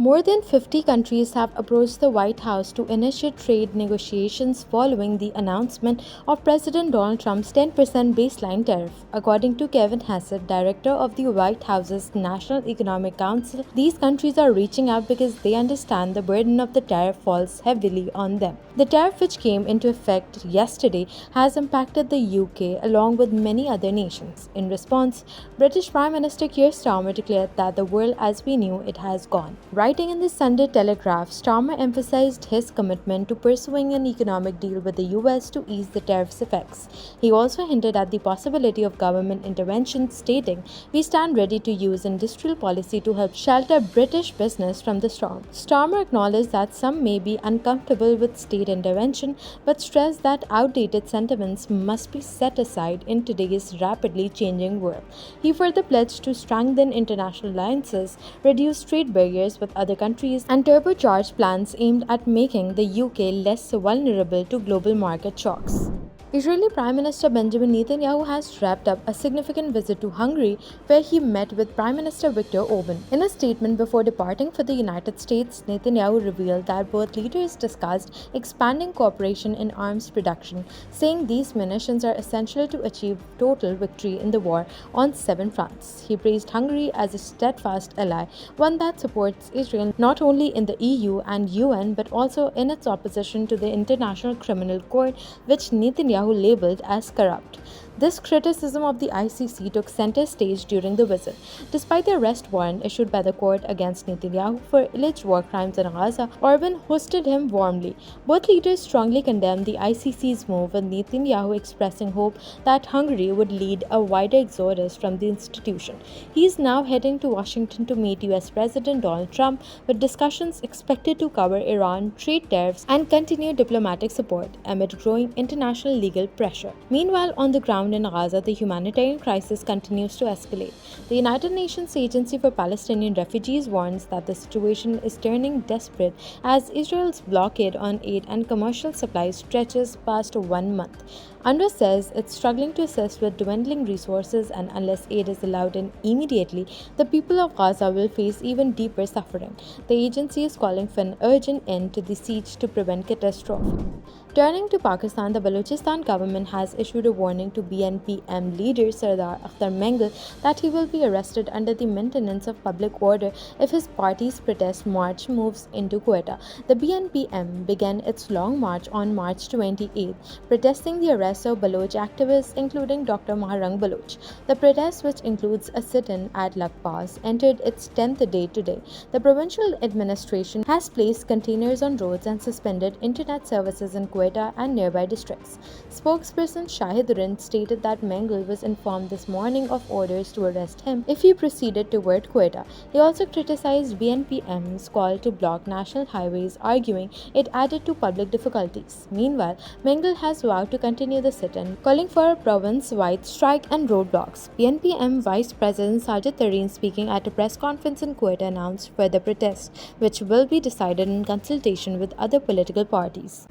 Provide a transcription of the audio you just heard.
More than 50 countries have approached the White House to initiate trade negotiations following the announcement of President Donald Trump's 10% baseline tariff. According to Kevin Hassett, director of the White House's National Economic Council, these countries are reaching out because they understand the burden of the tariff falls heavily on them. The tariff, which came into effect yesterday, has impacted the UK along with many other nations. In response, British Prime Minister Keir Starmer declared that the world as we knew it has gone. Writing in the Sunday Telegraph, Starmer emphasized his commitment to pursuing an economic deal with the US to ease the tariff's effects. He also hinted at the possibility of government intervention, stating, "We stand ready to use industrial policy to help shelter British business from the storm." Starmer acknowledged that some may be uncomfortable with state intervention, but stressed that outdated sentiments must be set aside in today's rapidly changing world. He further pledged to strengthen international alliances, reduce trade barriers with other countries, and turbocharge plans aimed at making the UK less vulnerable to global market shocks. Israeli Prime Minister Benjamin Netanyahu has wrapped up a significant visit to Hungary, where he met with Prime Minister Viktor Orban. In a statement before departing for the United States, Netanyahu revealed that both leaders discussed expanding cooperation in arms production, saying these munitions are essential to achieve total victory in the war on 7 fronts. He praised Hungary as a steadfast ally, one that supports Israel not only in the EU and UN but also in its opposition to the International Criminal Court, which Netanyahu labeled as corrupt. This criticism of the ICC took center stage during the visit. Despite the arrest warrant issued by the court against Netanyahu for alleged war crimes in Gaza, Orban hosted him warmly. Both leaders strongly condemned the ICC's move, with Netanyahu expressing hope that Hungary would lead a wider exodus from the institution. He is now heading to Washington to meet US President Donald Trump, with discussions expected to cover Iran, trade tariffs, and continued diplomatic support amid growing international legal pressure. Meanwhile, on the ground in Gaza, the humanitarian crisis continues to escalate. The United Nations Agency for Palestinian Refugees warns that the situation is turning desperate as Israel's blockade on aid and commercial supplies stretches past 1 month. UNRWA says it's struggling to assist with dwindling resources, and unless aid is allowed in immediately, the people of Gaza will face even deeper suffering. The agency is calling for an urgent end to the siege to prevent catastrophe. Turning to Pakistan, the Balochistan government has issued a warning to BNP-M leader Sardar Akhtar Mengal that he will be arrested under the maintenance of public order if his party's protest march moves into Quetta. The BNP-M began its long march on March 28, protesting the arrest of Baloch activists, including Dr. Maharang Baloch. The protest, which includes a sit-in at Pass, entered its 10th day today. The provincial administration has placed containers on roads and suspended internet services in Quetta and nearby districts. Spokesperson Shahiduddin stated that Mengal was informed this morning of orders to arrest him if he proceeded toward Quetta. He also criticized BNP-M's call to block national highways, arguing it added to public difficulties. Meanwhile, Mengal has vowed to continue the sit-in, calling for a province-wide strike and roadblocks. BNP-M Vice President Sajid Tareen, speaking at a press conference in Quetta, announced further protests, which will be decided in consultation with other political parties.